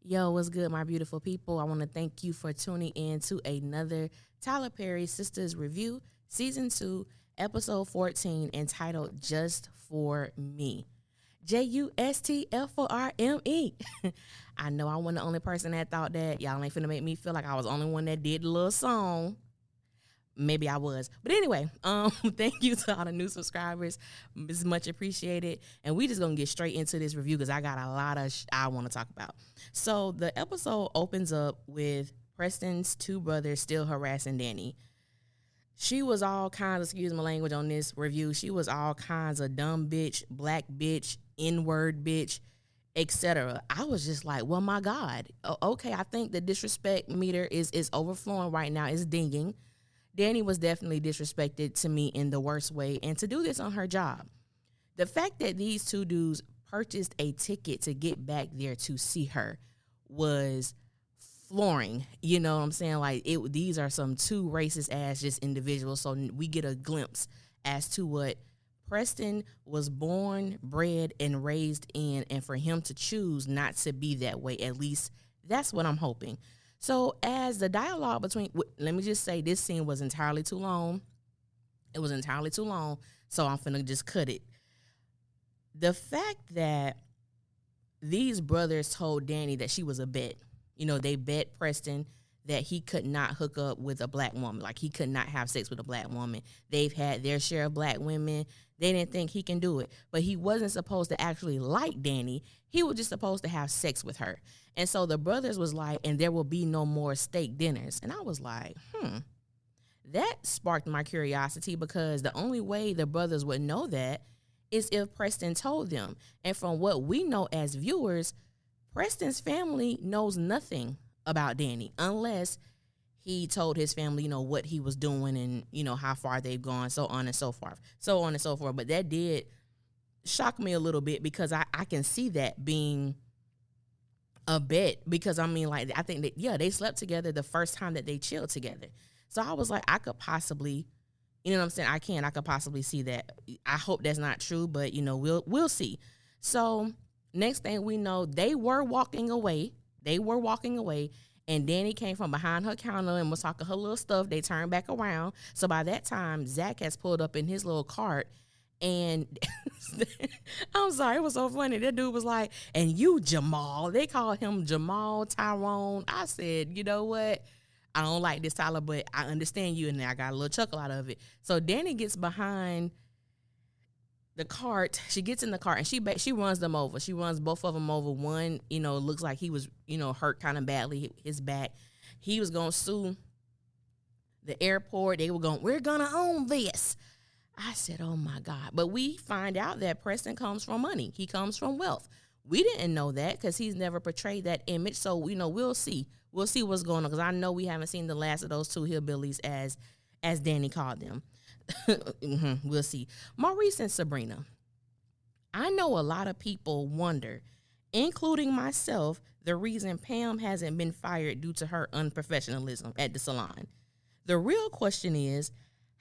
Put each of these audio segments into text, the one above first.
Yo, what's good, my beautiful people? I want to thank you for tuning in to another Tyler Perry Sistas review, season 2, episode 14, entitled Just for Me. JUSTFORME. I know I wasn't the only person that thought that. Y'all ain't finna make me feel like I was the only one that did the little song. Maybe I was. But anyway, thank you to all the new subscribers. It's much appreciated. And we just going to get straight into this review because I got a lot of I want to talk about. So the episode opens up with Preston's two brothers still harassing Danny. She was all kinds, excuse my language on this review, she was all kinds of dumb bitch, black bitch, N-word bitch, etc. I was just like, well, my God. Okay, I think the disrespect meter is overflowing right now. It's dinging. Danny was definitely disrespected to me in the worst way, and to do this on her job. The fact that these two dudes purchased a ticket to get back there to see her was flooring. You know what I'm saying? Like, these are some two racist ass just individuals, so we get a glimpse as to what Preston was born, bred, and raised in, and for him to choose not to be that way. At least that's what I'm hoping. So as the dialogue between, let me just say, this scene was entirely too long. It was entirely too long, so I'm finna just cut it. The fact that these brothers told Danny that she was a bet. You know, they bet Preston that he could not hook up with a black woman. Like, he could not have sex with a black woman. They've had their share of black women. They didn't think he can do it. But he wasn't supposed to actually like Danny. He was just supposed to have sex with her. And so the brothers was like, and there will be no more steak dinners. And I was like, that sparked my curiosity, because the only way the brothers would know that is if Preston told them. And from what we know as viewers, Preston's family knows nothing about Danny unless he told his family, you know, what he was doing and, you know, how far they've gone, so on and so forth. But that did shock me a little bit, because I can see that being a bet, because I mean, like, I think that, yeah, they slept together the first time that they chilled together. So I was like, I could possibly, you know what I'm saying? I could possibly see that. I hope that's not true, but, you know, we'll see. So next thing we know, they were walking away, and Danny came from behind her counter and was talking her little stuff. They turned back around. So by that time, Zach has pulled up in his little cart. And I'm sorry, it was so funny. That dude was like, and you, Jamal. They called him Jamal Tyrone. I said, you know what? I don't like this, Tyler, but I understand you. And I got a little chuckle out of it. So Danny gets behind the cart. She gets in the cart and she runs them over. She runs both of them over. One, you know, looks like he was, you know, hurt kind of badly, his back. He was going to sue the airport. They were going, we're going to own this. I said, oh, my God. But we find out that Preston comes from money. He comes from wealth. We didn't know that because he's never portrayed that image. So, you know, we'll see. We'll see what's going on, because I know we haven't seen the last of those two hillbillies, as Danny called them. We'll see. Maurice and Sabrina. I know a lot of people wonder, including myself, the reason Pam hasn't been fired due to her unprofessionalism at the salon. The real question is,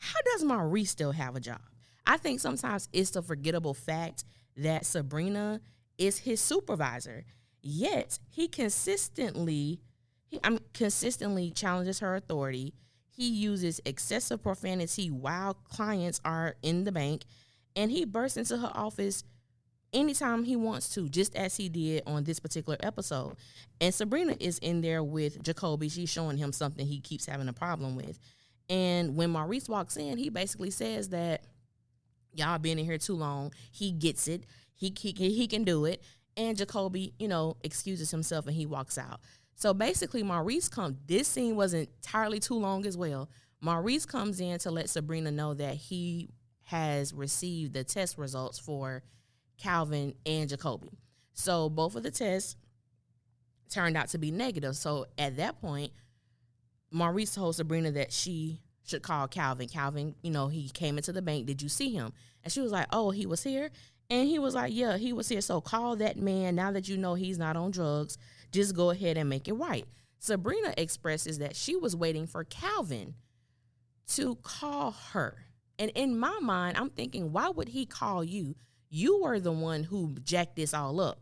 how does Maurice still have a job? I think sometimes it's the forgettable fact that Sabrina is his supervisor, yet he consistently challenges her authority. He uses excessive profanity while clients are in the bank, and he bursts into her office anytime he wants to, just as he did on this particular episode. And Sabrina is in there with Jacoby. She's showing him something he keeps having a problem with. And when Maurice walks in, he basically says that y'all been in here too long. He gets it. He can do it. And Jacoby, you know, excuses himself and he walks out. So basically, this scene wasn't entirely too long as well. Maurice comes in to let Sabrina know that he has received the test results for Calvin and Jacoby. So both of the tests turned out to be negative. So at that point, Maurice told Sabrina that she should call Calvin. Calvin, you know, he came into the bank. Did you see him? And she was like, oh, he was here? And he was like, yeah, he was here. So call that man. Now that you know he's not on drugs, just go ahead and make it right. Sabrina expresses that she was waiting for Calvin to call her. And in my mind, I'm thinking, why would he call you? You were the one who jacked this all up.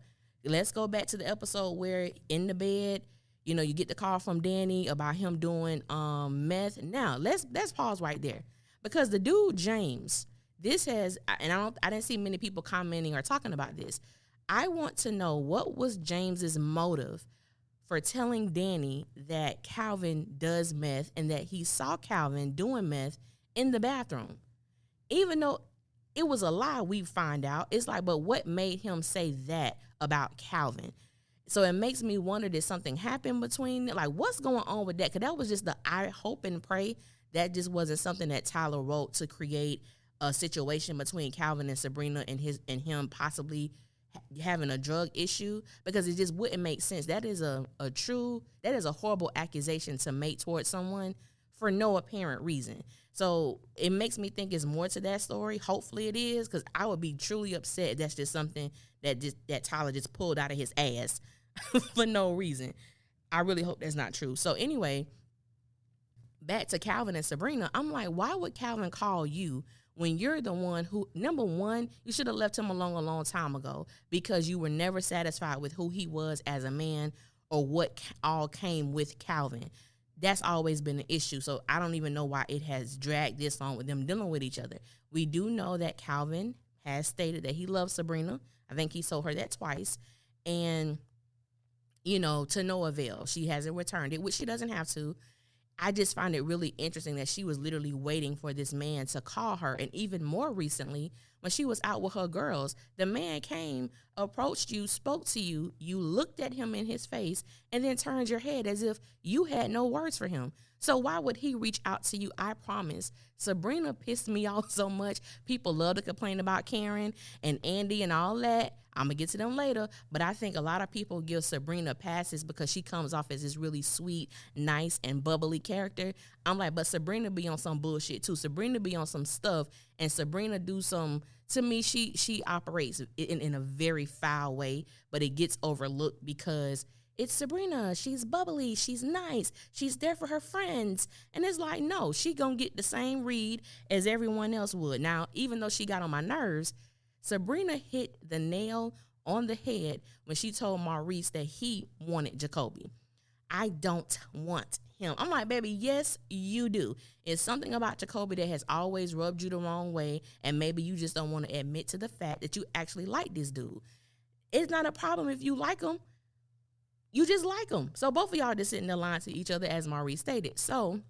let's go back to the episode where in the bed, you know, you get the call from Danny about him doing meth. Now, let's pause right there. Because the dude, James, this has, and I didn't see many people commenting or talking about this. I want to know, what was James's motive for telling Danny that Calvin does meth and that he saw Calvin doing meth in the bathroom? Even though it was a lie, we find out. It's like, but what made him say that about Calvin? So it makes me wonder, did something happen between, like, what's going on with that? Because that was just I hope and pray that just wasn't something that Tyler wrote to create a situation between Calvin and Sabrina and him possibly having a drug issue, because it just wouldn't make sense. That is a horrible accusation to make towards someone for no apparent reason. So it makes me think it's more to that story. Hopefully it is, because I would be truly upset if that's just something that Tyler just pulled out of his ass for no reason. I really hope that's not true. So anyway, back to Calvin and Sabrina. I'm like, why would Calvin call you when you're the one who, number one, you should have left him alone a long time ago, because you were never satisfied with who he was as a man or what all came with Calvin. That's always been an issue. So I don't even know why it has dragged this on with them dealing with each other. We do know that Calvin has stated that he loves Sabrina. I think he told her that twice. And, you know, to no avail. She hasn't returned it, which she doesn't have to. I just find it really interesting that she was literally waiting for this man to call her. And even more recently, when she was out with her girls, the man came, approached you, spoke to you, you looked at him in his face, and then turned your head as if you had no words for him. So why would he reach out to you? I promise. Sabrina pissed me off so much. People love to complain about Karen and Andy and all that. I'm going to get to them later, but I think a lot of people give Sabrina passes because she comes off as this really sweet, nice, and bubbly character. I'm like, but Sabrina be on some bullshit too. Sabrina be on some stuff, and Sabrina do some, to me, she operates in a very foul way, but it gets overlooked because it's Sabrina. She's bubbly. She's nice. She's there for her friends. And it's like, no, she gonna get the same read as everyone else would. Now, even though she got on my nerves, Sabrina hit the nail on the head when she told Maurice that he wanted Jacoby. I don't want him. I'm like, baby, yes, you do. It's something about Jacoby that has always rubbed you the wrong way, and maybe you just don't want to admit to the fact that you actually like this dude. It's not a problem if you like him. You just like him. So both of y'all just sitting there lying to each other, as Maurice stated. So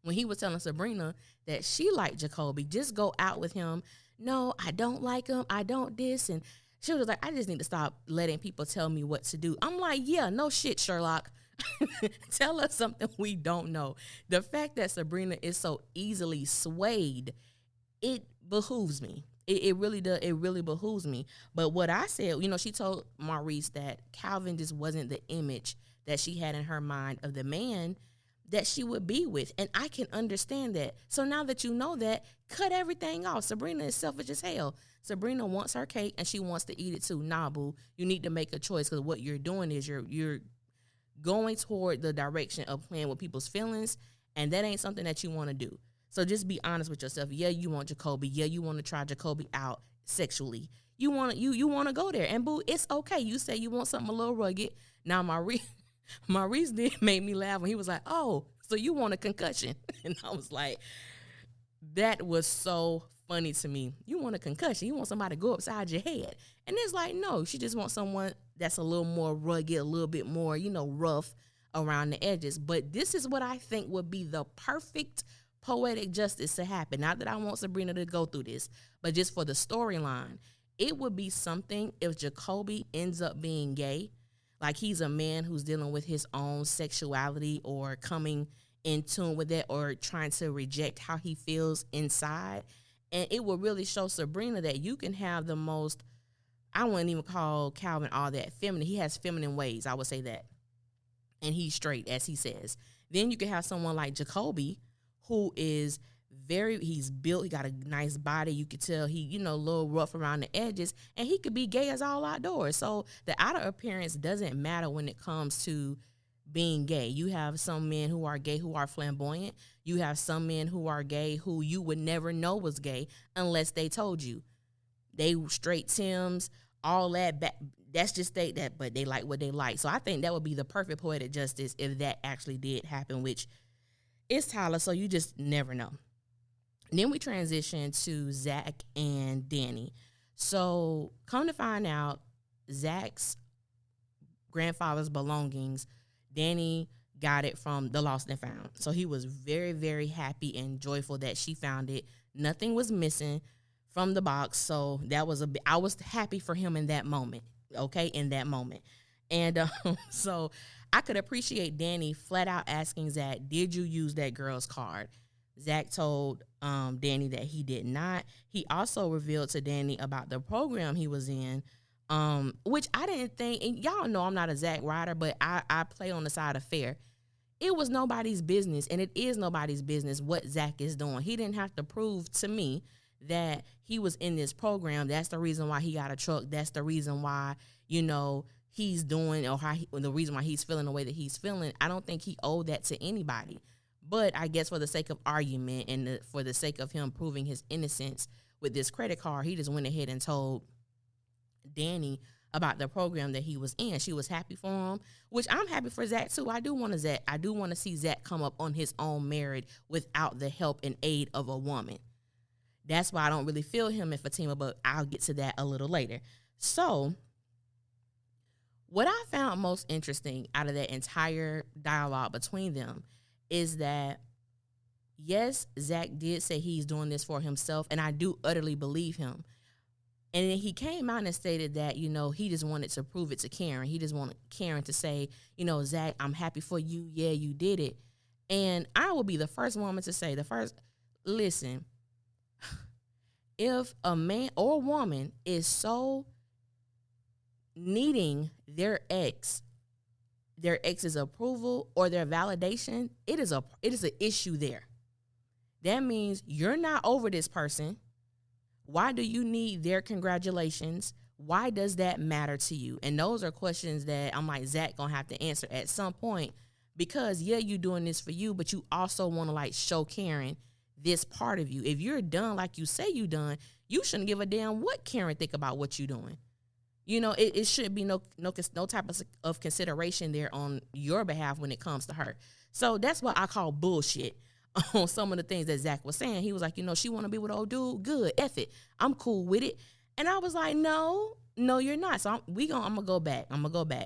when he was telling Sabrina that she liked Jacoby, just go out with him. No, I don't like him. I don't this. And she was like, I just need to stop letting people tell me what to do. I'm like, yeah, no shit, Sherlock. Tell us something we don't know. The fact that Sabrina is so easily swayed, it behooves me. It really does. It really behooves me. But what I said, you know, she told Maurice that Calvin just wasn't the image that she had in her mind of the man that she would be with. And I can understand that. So now that you know that, cut everything off. Sabrina is selfish as hell. Sabrina wants her cake and she wants to eat it too. Nah, boo, you need to make a choice, because what you're doing is you're going toward the direction of playing with people's feelings, and that ain't something that you want to do. So just be honest with yourself. Yeah, you want Jacoby. Yeah, you want to try Jacoby out sexually. You want to go there. And boo, it's okay. You say you want something a little rugged. Now Maurice did make me laugh when he was like, oh, so you want a concussion. And I was like, that was so funny to me. You want a concussion. You want somebody to go upside your head. And it's like, no, she just wants someone that's a little more rugged, a little bit more, rough around the edges. But this is what I think would be the perfect poetic justice to happen. Not that I want Sabrina to go through this, but just for the storyline. It would be something if Jacoby ends up being gay. Like he's a man who's dealing with his own sexuality or coming in tune with it or trying to reject how he feels inside. And it will really show Sabrina that you can have the most, I wouldn't even call Calvin all that feminine. He has feminine ways, I would say that. And he's straight, as he says. Then you can have someone like Jacoby, who is he's built, he got a nice body. You could tell he, a little rough around the edges, and he could be gay as all outdoors. So the outer appearance doesn't matter when it comes to being gay. You have some men who are gay who are flamboyant. You have some men who are gay who you would never know was gay unless they told you. They straight Timbs, all that back. That's just that, but they like what they like. So I think that would be the perfect poetic justice if that actually did happen, which is Tyler, so you just never know. And then we transition to Zach and Danny. So come to find out, Zach's grandfather's belongings, Danny got it from the lost and found. So he was very, very happy and joyful that she found it. Nothing was missing from the box. So that was I was happy for him in that moment. Okay, in that moment. And so I could appreciate Danny flat out asking Zach, did you use that girl's card? Zach told Danny that he did not. He also revealed to Danny about the program he was in, which I didn't think, and y'all know I'm not a Zach rider, but I play on the side of fair. It was nobody's business, and it is nobody's business what Zach is doing. He didn't have to prove to me that he was in this program. That's the reason why he got a truck. That's the reason why, he's doing, or the reason why he's feeling the way that he's feeling. I don't think he owed that to anybody. But I guess for the sake of argument and for the sake of him proving his innocence with this credit card, he just went ahead and told Danny about the program that he was in. She was happy for him, which I'm happy for Zach too. I do want to see Zach come up on his own merit without the help and aid of a woman. That's why I don't really feel him and Fatima, but I'll get to that a little later. So what I found most interesting out of that entire dialogue between them is that, yes, Zach did say he's doing this for himself, and I do utterly believe him. And then he came out and stated that, he just wanted to prove it to Karen. He just wanted Karen to say, Zach, I'm happy for you. Yeah, you did it. And I will be the first woman to say, listen, if a man or woman is so needing their ex's approval or their validation, it is an issue there. That means you're not over this person. Why do you need their congratulations? Why does that matter to you? And those are questions that I'm like, Zach gonna have to answer at some point, because yeah, you doing this for you, but you also want to show Karen this part of you. If you're done like you say you done, you shouldn't give a damn what Karen think about what you doing. It should be no type of consideration there on your behalf when it comes to her. So that's what I call bullshit on some of the things that Zach was saying. He was like, she want to be with old dude? Good, F it. I'm cool with it. And I was like, no, you're not. So I'm going to go back.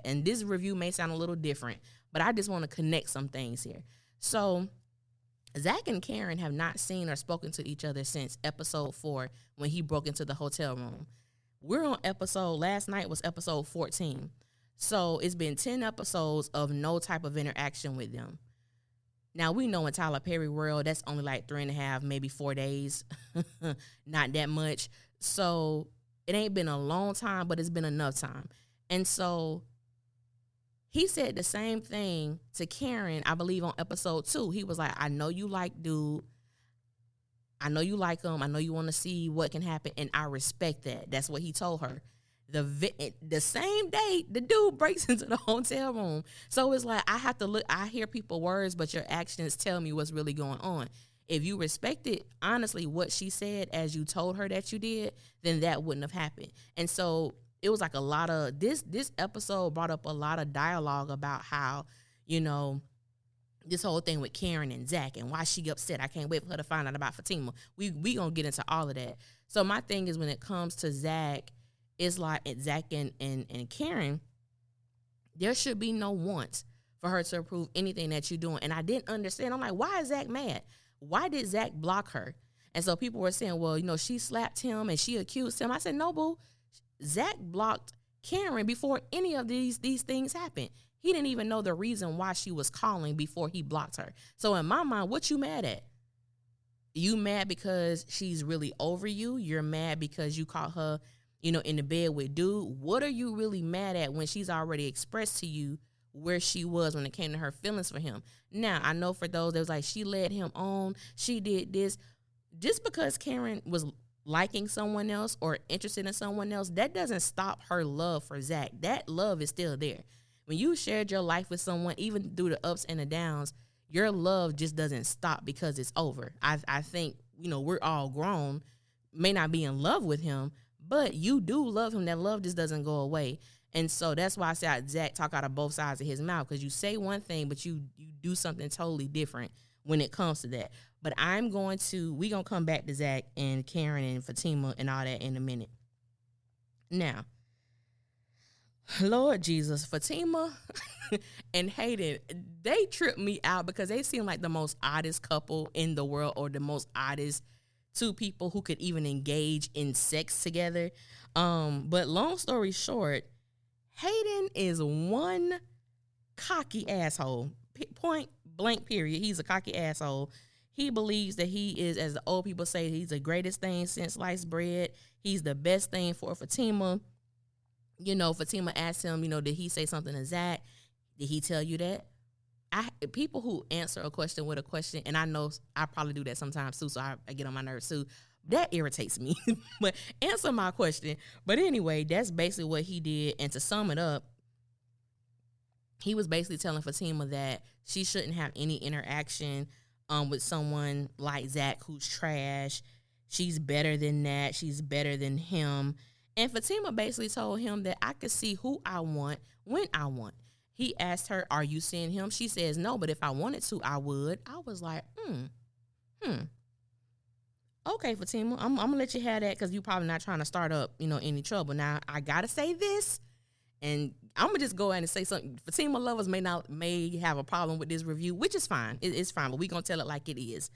And this review may sound a little different, but I just want to connect some things here. So Zach and Karen have not seen or spoken to each other since episode 4 when he broke into the hotel room. We're on last night was episode 14. So it's been 10 episodes of no type of interaction with them. Now, we know in Tyler Perry world, that's only 3.5, maybe 4 days. Not that much. So it ain't been a long time, but it's been enough time. And so he said the same thing to Karen, I believe, on episode 2. He was like, I know you like dude. I know you like him. I know you want to see what can happen, and I respect that. That's what he told her. The same day, the dude breaks into the hotel room. So it's like, I have to look. I hear people's words, but your actions tell me what's really going on. If you respected, honestly, what she said as you told her that you did, then that wouldn't have happened. And so it was like a lot of this episode brought up a lot of dialogue about how, this whole thing with Karen and Zach and why she upset. I can't wait for her to find out about Fatima. We gonna get into all of that. So my thing is, when it comes to Zach, it's like Zach and Karen, there should be no want for her to approve anything that you're doing. And I didn't understand. I'm like, why is Zach mad? Why did Zach block her? And so people were saying, well, she slapped him and she accused him. I said, no, boo. Zach blocked Karen before any of these things happened. He didn't even know the reason why she was calling before he blocked her. So in my mind, what you mad at? You mad because she's really over you? You're mad because you caught her, in the bed with dude? What are you really mad at when she's already expressed to you where she was when it came to her feelings for him? Now, I know for those that was like, she led him on, she did this. Just because Karen was liking someone else or interested in someone else, that doesn't stop her love for Zach. That love is still there. When you shared your life with someone, even through the ups and the downs, your love just doesn't stop because it's over. I think, we're all grown, may not be in love with him, but you do love him. That love just doesn't go away. And so that's why I said Zach talk out of both sides of his mouth, because you say one thing, but you do something totally different when it comes to that. But we're going to come back to Zach and Karen and Fatima and all that in a minute. Now, Lord Jesus, Fatima and Hayden, they tripped me out because they seem like the most oddest couple in the world, or the most oddest two people who could even engage in sex together. But long story short, Hayden is one cocky asshole. Point blank period. He's a cocky asshole. He believes that he is, as the old people say, he's the greatest thing since sliced bread. He's the best thing for Fatima. You know, Fatima asked him, did he say something to Zach? Did he tell you that? People who answer a question with a question, and I know I probably do that sometimes too, so I get on my nerves too. That irritates me. But answer my question. But anyway, that's basically what he did. And to sum it up, he was basically telling Fatima that she shouldn't have any interaction with someone like Zach, who's trash. She's better than that. She's better than him. And Fatima basically told him that I could see who I want when I want. He asked her, are you seeing him? She says no, but if I wanted to, I would. I was like, okay, Fatima, I'm going to let you have that, because you're probably not trying to start up, any trouble. Now, I got to say this, and I'm going to just go ahead and say something. Fatima lovers may have a problem with this review, which is fine. It's fine, but we're going to tell it like it is.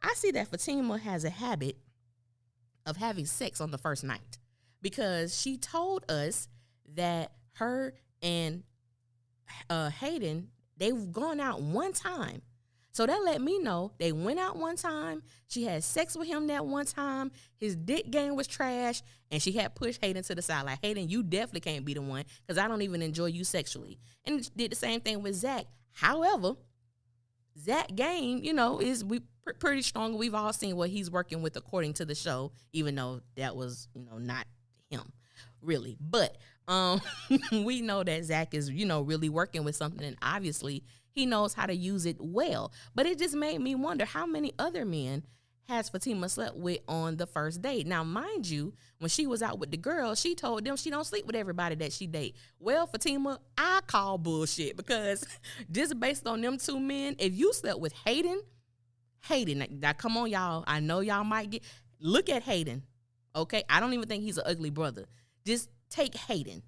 I see that Fatima has a habit of having sex on the first night, because she told us that her and Hayden, they've gone out one time. So that let me know they went out one time. She had sex with him that one time. His dick game was trash, and she had pushed Hayden to the side. Like, Hayden, you definitely can't be the one, because I don't even enjoy you sexually. And did the same thing with Zach. However, Zach game, is pretty strong. We've all seen what he's working with according to the show, even though that was, not him, really. But we know that Zach is, really working with something, and obviously he knows how to use it well. But it just made me wonder, how many other men has Fatima slept with on the first date? Now, mind you, when she was out with the girls, she told them she don't sleep with everybody that she date. Well, Fatima, I call bullshit, because just based on them two men, if you slept with Hayden, now come on, y'all. I know y'all might look at Hayden, okay? I don't even think he's an ugly brother. Just take Hayden.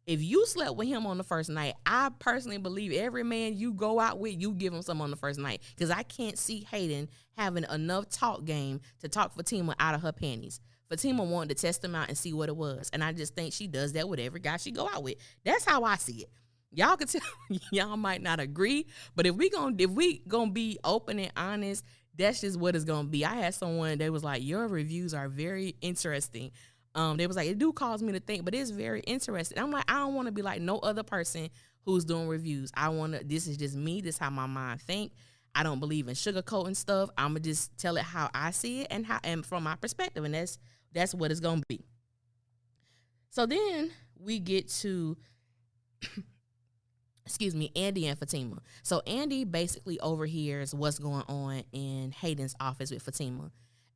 If you slept with him on the first night, I personally believe every man you go out with, you give him some on the first night, because I can't see Hayden having enough talk game to talk Fatima out of her panties. Fatima wanted to test him out and see what it was, and I just think she does that with every guy she go out with. That's how I see it. Y'all can tell, y'all might not agree, but if we gonna be open and honest, that's just what it's gonna be. I had someone that was like, your reviews are very interesting. They was like, it do cause me to think, but it's very interesting. I'm like, I don't want to be like no other person who's doing reviews. This is just me. This is how my mind think. I don't believe in sugarcoating stuff. I'm going to just tell it how I see it and from my perspective. And that's what it's going to be. So then we get to, Andy and Fatima. So Andy basically overhears what's going on in Hayden's office with Fatima.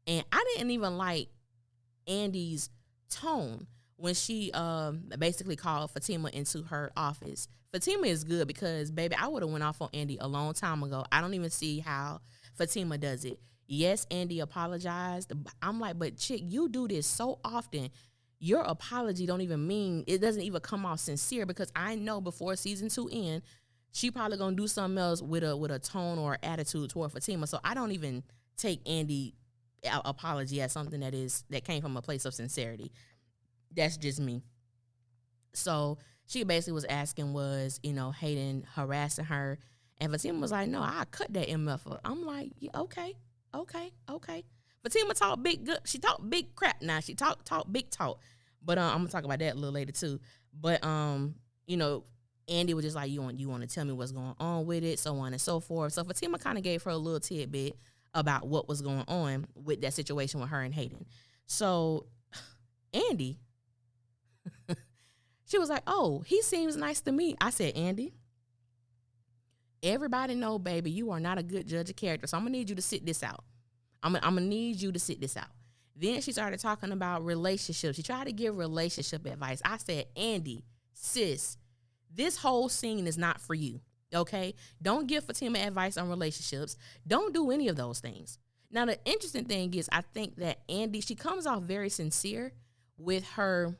And I didn't even like Andy's tone when she basically called Fatima into her office. Fatima is good, because, baby, I would have went off on Andy a long time ago. I don't even see how Fatima does it. Yes, Andy apologized. I'm like, but chick, you do this so often. Your apology don't even mean, it doesn't even come off sincere, because I know before season 2 end, she probably gonna do something else with a tone or attitude toward Fatima. So I don't even take Andy apology as something that came from a place of sincerity. That's just me. So she basically was asking, was Hayden harassing her, and Fatima was like, no, I cut that MF up. I'm like, yeah, okay. Fatima talk she talked big crap now. She talk big talk. But I'm gonna talk about that a little later too. But Andy was just like, you want to tell me what's going on with it, so on and so forth. So Fatima kind of gave her a little tidbit about what was going on with that situation with her and Hayden. So Andy, she was like, oh, he seems nice to me. I said, Andy, everybody know, baby, you are not a good judge of character, so I'm going to need you to sit this out. I'm going to need you to sit this out. Then she started talking about relationships. She tried to give relationship advice. I said, Andy, sis, this whole scene is not for you, okay? Don't give Fatima advice on relationships. Don't do any of those things. Now, the interesting thing is I think that Andy, she comes off very sincere with her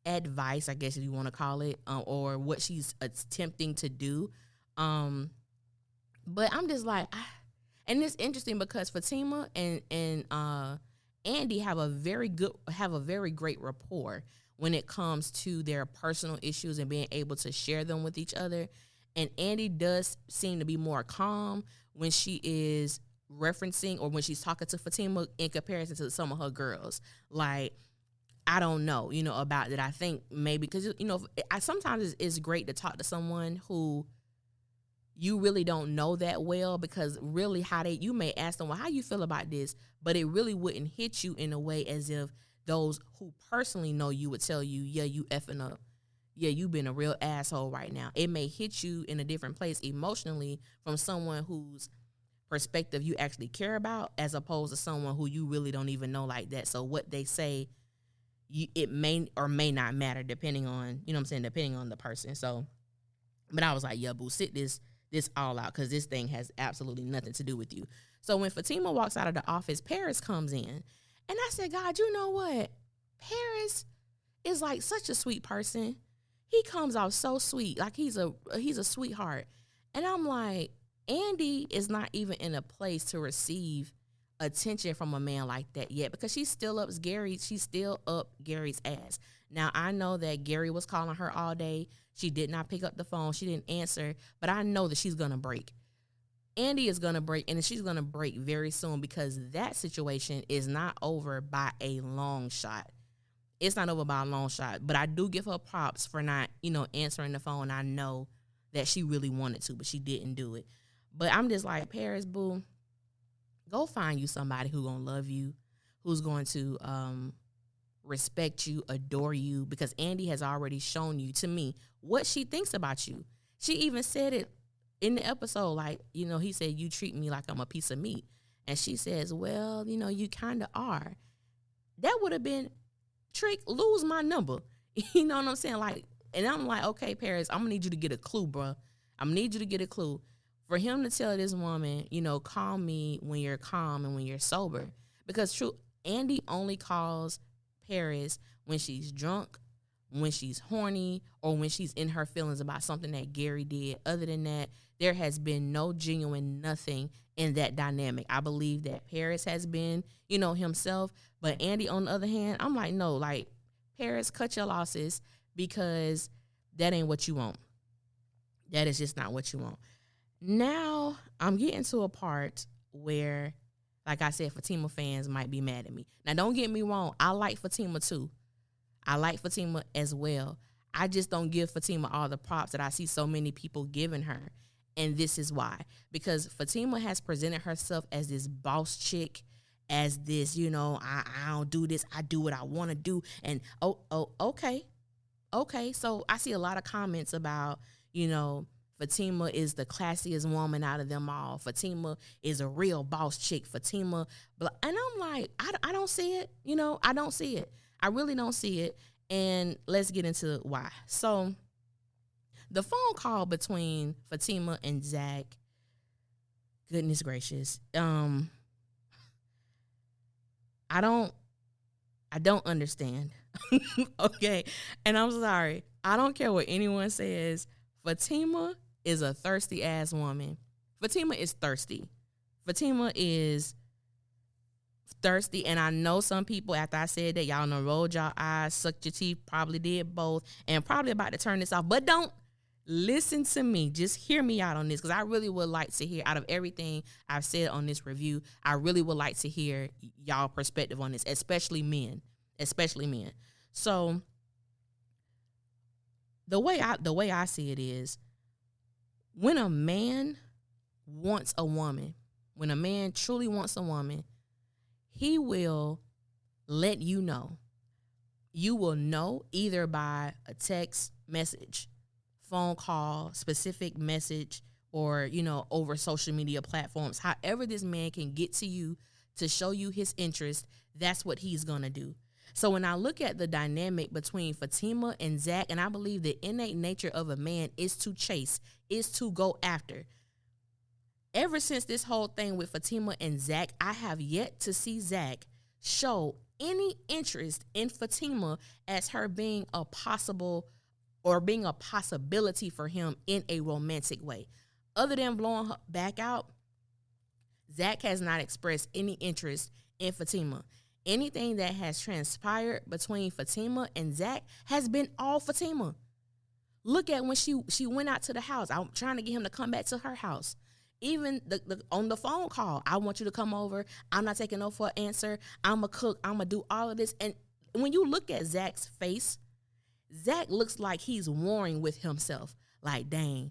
advice, I guess if you want to call it, or what she's attempting to do. But I'm just like, and it's interesting because Fatima and Andy have a very great rapport when it comes to their personal issues and being able to share them with each other. And Andy does seem to be more calm when she is referencing or when she's talking to Fatima in comparison to some of her girls. Like, I don't know, about that. I think maybe because, sometimes it's great to talk to someone who you really don't know that well, because really you may ask them, well, how you feel about this? But it really wouldn't hit you in a way as if those who personally know you would tell you, yeah, you effing up. Yeah, you been a real asshole right now. It may hit you in a different place emotionally from someone whose perspective you actually care about, as opposed to someone who you really don't even know like that. So what they say, it may or may not matter depending on, depending on the person. So, but I was like, yeah, boo, sit this all out, because this thing has absolutely nothing to do with you. So when Fatima walks out of the office, Paris comes in. And I said, God, you know what? Paris is like such a sweet person. He comes off so sweet, like he's a sweetheart. And I'm like, Andy is not even in a place to receive attention from a man like that yet, because she's still up Gary's ass. Now, I know that Gary was calling her all day. She did not pick up the phone. She didn't answer, but I know that she's going to break. Andy is going to break, and she's going to break very soon, because that situation is not over by a long shot. It's not over by a long shot, but I do give her props for not, answering the phone. I know that she really wanted to, but she didn't do it. But I'm just like, Paris, boo, go find you somebody who's going to love you, who's going to respect you, adore you, because Andy has already shown you, to me, what she thinks about you. She even said it in the episode, like, he said, you treat me like I'm a piece of meat. And she says, well, you kind of are. That would have been, Trick, lose my number. You know what I'm saying? Like, and I'm like, okay, Paris, I'm going to need you to get a clue, bro. I'm going to need you to get a clue. For him to tell this woman, call me when you're calm and when you're sober. Because true, Andy only calls Paris when she's drunk, when she's horny, or when she's in her feelings about something that Gary did. Other than that, there has been no genuine nothing in that dynamic. I believe that Paris has been, himself. But Andy, on the other hand, I'm like, no, like, Paris, cut your losses, because that ain't what you want. That is just not what you want. Now, I'm getting to a part where, like I said, Fatima fans might be mad at me. Now, don't get me wrong. I like Fatima, too. I like Fatima as well. I just don't give Fatima all the props that I see so many people giving her. And this is why. Because Fatima has presented herself as this boss chick, as this, I don't do this. I do what I want to do. And, okay. Okay. So I see a lot of comments about, Fatima is the classiest woman out of them all. Fatima is a real boss chick. Fatima, and I'm like, I don't see it. I don't see it. I really don't see it. And let's get into why. So the phone call between Fatima and Zach, goodness gracious. I don't understand. Okay. And I'm sorry. I don't care what anyone says. Fatima is a thirsty ass woman. Fatima is thirsty. Fatima is thirsty. And I know some people, after I said that, y'all done rolled your eyes, sucked your teeth, probably did both, and probably about to turn this off. But don't listen to me. Just hear me out on this, because I really would like to hear, out of everything I've said on this review, I really would like to hear y'all perspective on this, especially men. So the way I see it is, when a man wants a woman, when a man truly wants a woman, he will let you know. You will know either by a text message, phone call, specific message, or, over social media platforms. However this man can get to you to show you his interest, that's what he's going to do. So when I look at the dynamic between Fatima and Zach, and I believe the innate nature of a man is to chase, is to go after. Ever since this whole thing with Fatima and Zach, I have yet to see Zach show any interest in Fatima as her being a possible or being a possibility for him in a romantic way. Other than blowing her back out, Zach has not expressed any interest in Fatima. Anything that has transpired between Fatima and Zach has been all Fatima. Look at when she went out to the house. I'm trying to get him to come back to her house. Even on the phone call, I want you to come over. I'm not taking no for an answer. I'm a cook. I'm going to do all of this. And when you look at Zach's face, Zach looks like he's warring with himself. Like, dang,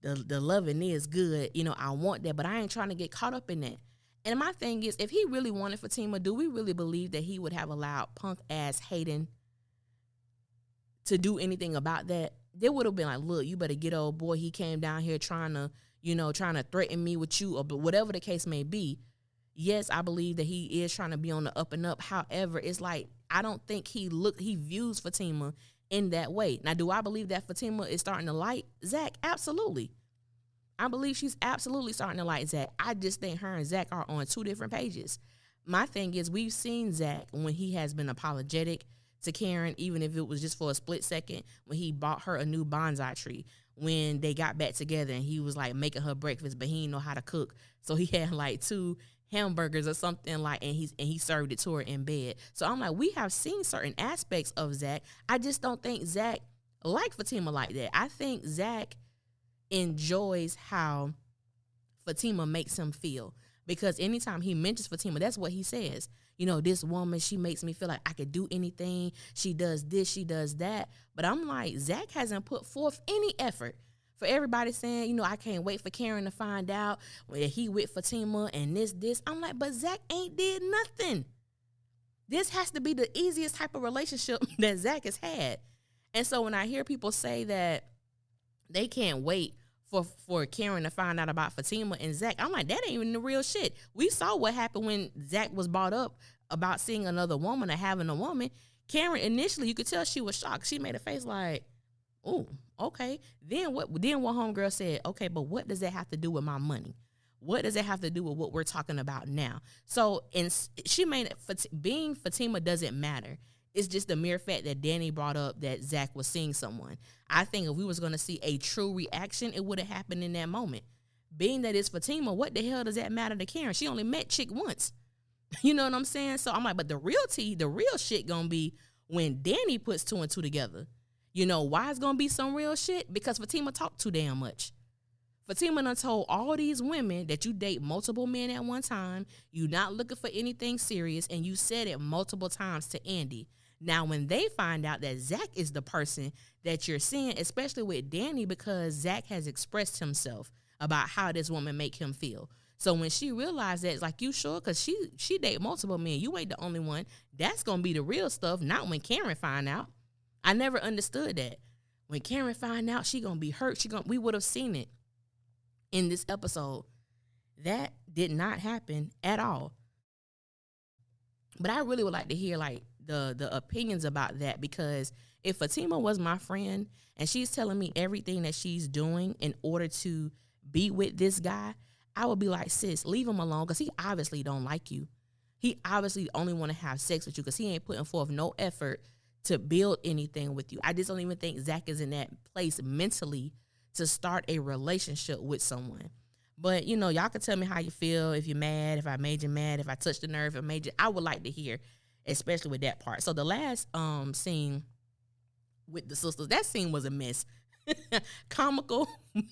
the loving is good. You know, I want that, but I ain't trying to get caught up in that. And my thing is, if he really wanted Fatima, do we really believe that he would have allowed punk-ass Hayden to do anything about that? They would have been like, look, you better get old boy. He came down here trying to threaten me with you, or whatever the case may be. Yes, I believe that he is trying to be on the up and up. However, it's like, I don't think he views Fatima in that way. Now, do I believe that Fatima is starting to like Zach? Absolutely. I believe she's absolutely starting to like Zach. I just think her and Zach are on two different pages. My thing is, we've seen Zach when he has been apologetic to Karen, even if it was just for a split second, when he bought her a new bonsai tree, when they got back together and he was like making her breakfast, but he didn't know how to cook. So he had like 2 hamburgers or something like, and he served it to her in bed. So I'm like, we have seen certain aspects of Zach. I just don't think Zach like Fatima like that. I think Zach enjoys how Fatima makes him feel, because anytime he mentions Fatima, that's what he says. You know, this woman, she makes me feel like I could do anything. She does this, she does that. But I'm like, Zach hasn't put forth any effort. For everybody saying, you know, I can't wait for Karen to find out when he with Fatima and this. I'm like, but Zach ain't did nothing. This has to be the easiest type of relationship that Zach has had. And so when I hear people say that they can't wait for Karen to find out about Fatima and Zach, I'm like, that ain't even the real shit. We saw what happened when Zach was brought up about seeing another woman or having a woman. Karen, initially, you could tell she was shocked. She made a face like, oh, okay. Then what homegirl said, okay, but what does that have to do with my money? What does it have to do with what we're talking about now? So, and she made it, being Fatima doesn't matter. It's just the mere fact that Danny brought up that Zach was seeing someone. I think if we was going to see a true reaction, it would have happened in that moment. Being that it's Fatima, what the hell does that matter to Karen? She only met Chick once. You know what I'm saying? So I'm like, but the real shit going to be when Danny puts 2 and 2 together. You know why it's going to be some real shit? Because Fatima talked too damn much. Fatima done told all these women that you date multiple men at one time, you not looking for anything serious, and you said it multiple times to Andy. Now, when they find out that Zach is the person that you're seeing, especially with Danny, because Zach has expressed himself about how this woman make him feel. So when she realized that, it's like, you sure? Because she date multiple men. You ain't the only one. That's going to be the real stuff, not when Karen find out. I never understood that. When Karen find out, she going to be hurt. We would have seen it in this episode. That did not happen at all. But I really would like to hear, like, the opinions about that, because if Fatima was my friend and she's telling me everything that she's doing in order to be with this guy, I would be like, sis, leave him alone, because he obviously don't like you. He obviously only want to have sex with you because he ain't putting forth no effort to build anything with you. I just don't even think Zach is in that place mentally to start a relationship with someone. But, you know, y'all can tell me how you feel, if you're mad, if I made you mad, if I touched the nerve, if I made you, I would like to hear, especially with that part. So the last scene with the sisters, that scene was a mess. Comical,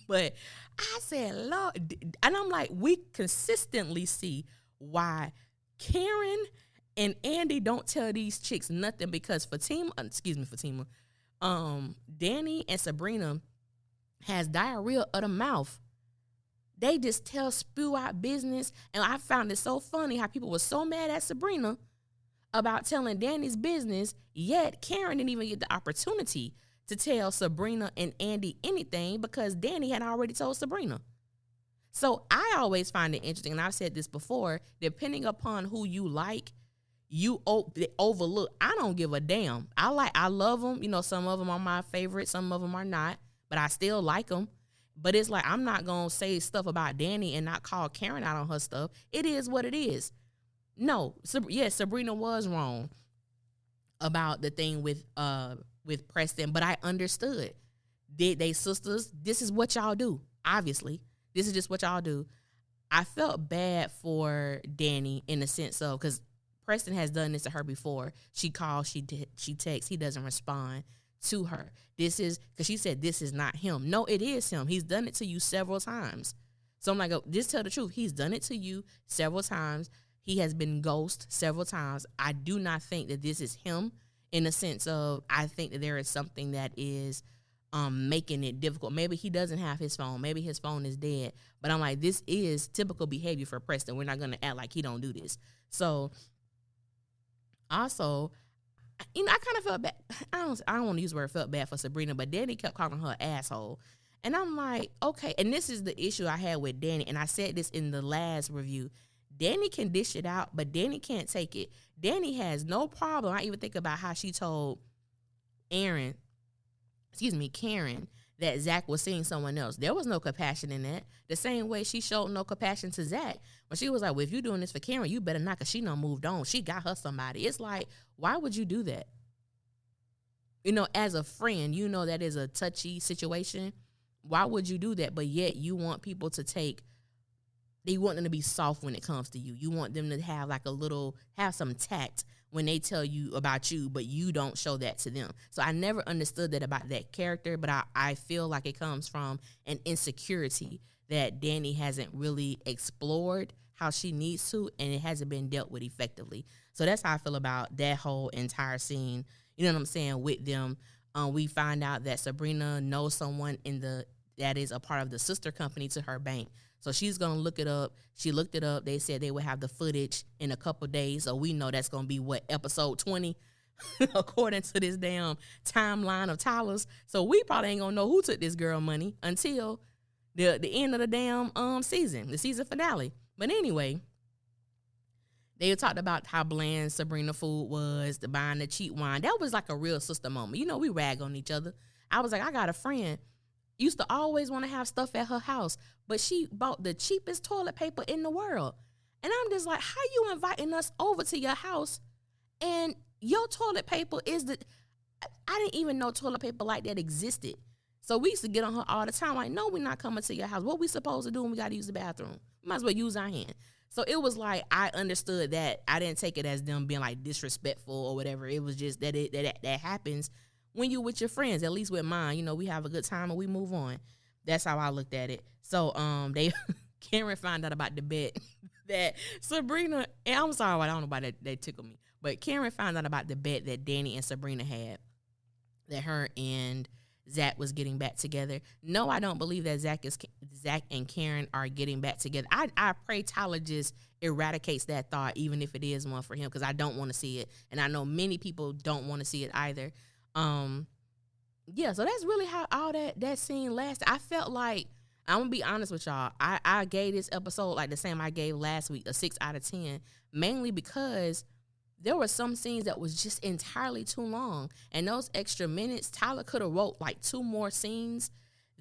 but I said, Lord, and I'm like, we consistently see why Karen and Andy don't tell these chicks nothing, because Fatima, Danny and Sabrina has diarrhea of the mouth. They just spew out business, and I found it so funny how people were so mad at Sabrina about telling Danny's business, yet Karen didn't even get the opportunity to tell Sabrina and Andy anything because Danny had already told Sabrina. So I always find it interesting, and I've said this before, depending upon who you like, they overlook. I don't give a damn. I love them. You know, some of them are my favorite, some of them are not, but I still like them. But it's like, I'm not going to say stuff about Danny and not call Karen out on her stuff. It is what it is. No, yes, Sabrina was wrong about the thing with Preston, but I understood. They sisters, this is what y'all do. Obviously, this is just what y'all do. I felt bad for Danny in the sense of, because Preston has done this to her before. She calls, she texts, he doesn't respond to her. This is, because she said this is not him. No, it is him. He's done it to you several times. So I'm like, just tell the truth. He's done it to you several times. He has been ghosted several times. I do not think that this is him in the sense of, I think that there is something that is making it difficult. Maybe he doesn't have his phone. Maybe his phone is dead. But I'm like, this is typical behavior for Preston. We're not going to act like he don't do this. So also, you know, I kind of felt bad. I don't want to use the word felt bad for Sabrina, but Danny kept calling her asshole. And I'm like, okay. And this is the issue I had with Danny. And I said this in the last review. Danny can dish it out, but Danny can't take it. Danny has no problem. I even think about how she told Karen, that Zach was seeing someone else. There was no compassion in that. The same way she showed no compassion to Zach. When she was like, well, if you're doing this for Karen, you better not, because she done moved on. She got her somebody. It's like, why would you do that? You know, as a friend, you know that is a touchy situation. Why would you do that? But yet you want people to you want them to be soft when it comes to you. You want them to have like have some tact when they tell you about you, but you don't show that to them. So I never understood that about that character, but I feel like it comes from an insecurity that Danny hasn't really explored how she needs to, and it hasn't been dealt with effectively. So that's how I feel about that whole entire scene. You know what I'm saying? With them, we find out that Sabrina knows someone that is a part of the sister company to her bank. So she's going to look it up. She looked it up. They said they would have the footage in a couple days. So we know that's going to be, episode 20, according to this damn timeline of Tyler's. So we probably ain't going to know who took this girl money until the end of the damn season, the season finale. But anyway, they talked about how bland Sabrina food was, the buying the cheap wine. That was like a real sister moment. You know, we rag on each other. I was like, I got a friend used to always want to have stuff at her house, but she bought the cheapest toilet paper in the world. And I'm just like, how you inviting us over to your house and your toilet paper I didn't even know toilet paper like that existed. So we used to get on her all the time, like, no, we're not coming to your house. What we supposed to do when we got to use the bathroom? Might as well use our hand. So it was like, I understood that. I didn't take it as them being like disrespectful or whatever. It was just that that happens when you with your friends. At least with mine, you know, we have a good time and we move on. That's how I looked at it. So Karen found out about the bet that Sabrina, and I'm sorry, I don't know about that tickled me, but Karen found out about the bet that Danny and Sabrina had, that her and Zach was getting back together. No, I don't believe that Zach and Karen are getting back together. I pray Tyler just eradicates that thought, even if it is one for him, because I don't want to see it, and I know many people don't want to see it either. Yeah, so that's really how all that scene lasted. I felt like, I'm gonna be honest with y'all, I gave this episode like the same I gave last week, a 6 out of 10, mainly because there were some scenes that was just entirely too long, and those extra minutes, Tyler could have wrote like 2 more scenes,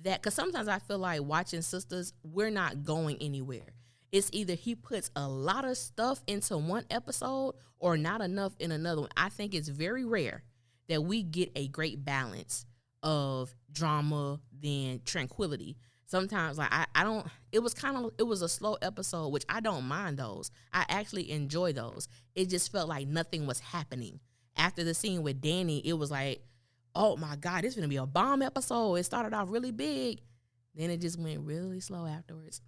because sometimes I feel like watching Sistas, we're not going anywhere. It's either he puts a lot of stuff into one episode or not enough in another one. I think it's very rare that we get a great balance of drama than tranquility. Sometimes, like, I don't, it was a slow episode, which I don't mind those. I actually enjoy those. It just felt like nothing was happening. After the scene with Danny, it was like, oh my God, this is going to be a bomb episode. It started off really big. Then it just went really slow afterwards.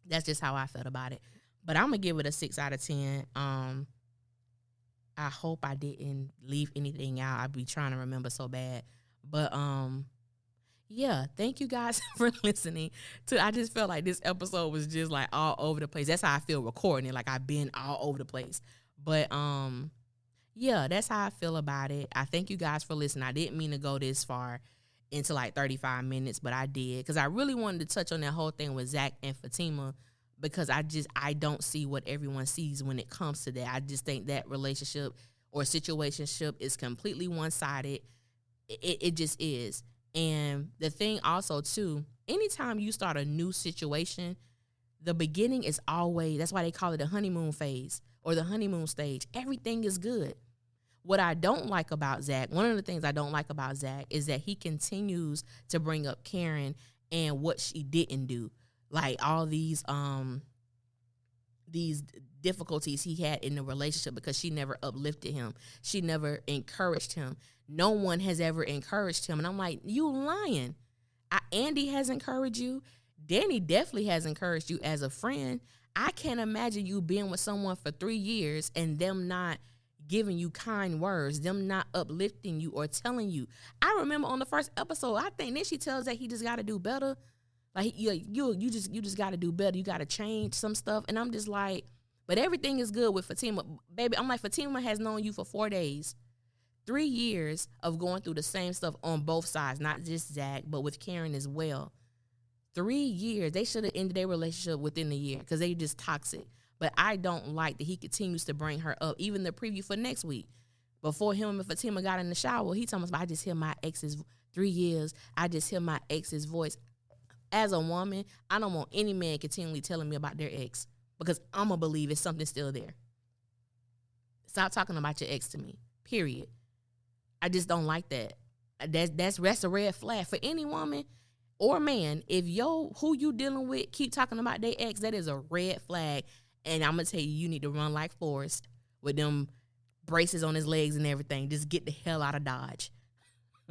That's just how I felt about it. But I'm going to give it a 6 out of 10. I hope I didn't leave anything out. I'd be trying to remember so bad. But yeah, thank you guys for listening. I just felt like this episode was just like all over the place. That's how I feel recording it, like I've been all over the place. But yeah, that's how I feel about it. I thank you guys for listening. I didn't mean to go this far. into like 35 minutes, but I did because I really wanted to touch on that whole thing with Zach and Fatima, because I don't see what everyone sees when it comes to that. I just think that relationship or situationship is completely one-sided. It just is. And the thing also too, anytime you start a new situation, the beginning is always, that's why they call it the honeymoon phase or the honeymoon stage. Everything is good. What I don't like about Zach, one of the things I don't like about Zach is that he continues to bring up Karen and what she didn't do. Like all these difficulties he had in the relationship because she never uplifted him. She never encouraged him. No one has ever encouraged him. And I'm like, you lying. Andy has encouraged you. Danny definitely has encouraged you as a friend. I can't imagine you being with someone for 3 years and them not giving you kind words, them not uplifting you or telling you. I remember on the first episode, I think then she tells that he just got to do better. Like you just got to do better. You got to change some stuff. And I'm just like, but everything is good with Fatima. Baby, I'm like, Fatima has known you for 4 days. 3 years of going through the same stuff on both sides, not just Zach, but with Karen as well. 3 years. They should have ended their relationship within a year because they just toxic. But I don't like that he continues to bring her up. Even the preview for next week, before him and Fatima got in the shower, he told us, I just hear my ex's 3 years. I just hear my ex's voice. As a woman, I don't want any man continually telling me about their ex because I'm going to believe it's something still there. Stop talking about your ex to me, period. I just don't like that. That's a red flag for any woman or man. If who you dealing with keep talking about their ex, that is a red flag. And I'm going to tell you, you need to run like Forrest with them braces on his legs and everything. Just get the hell out of Dodge.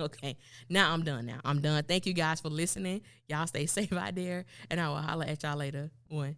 Okay, now I'm done now. I'm done. Thank you guys for listening. Y'all stay safe out there, and I will holler at y'all later. One.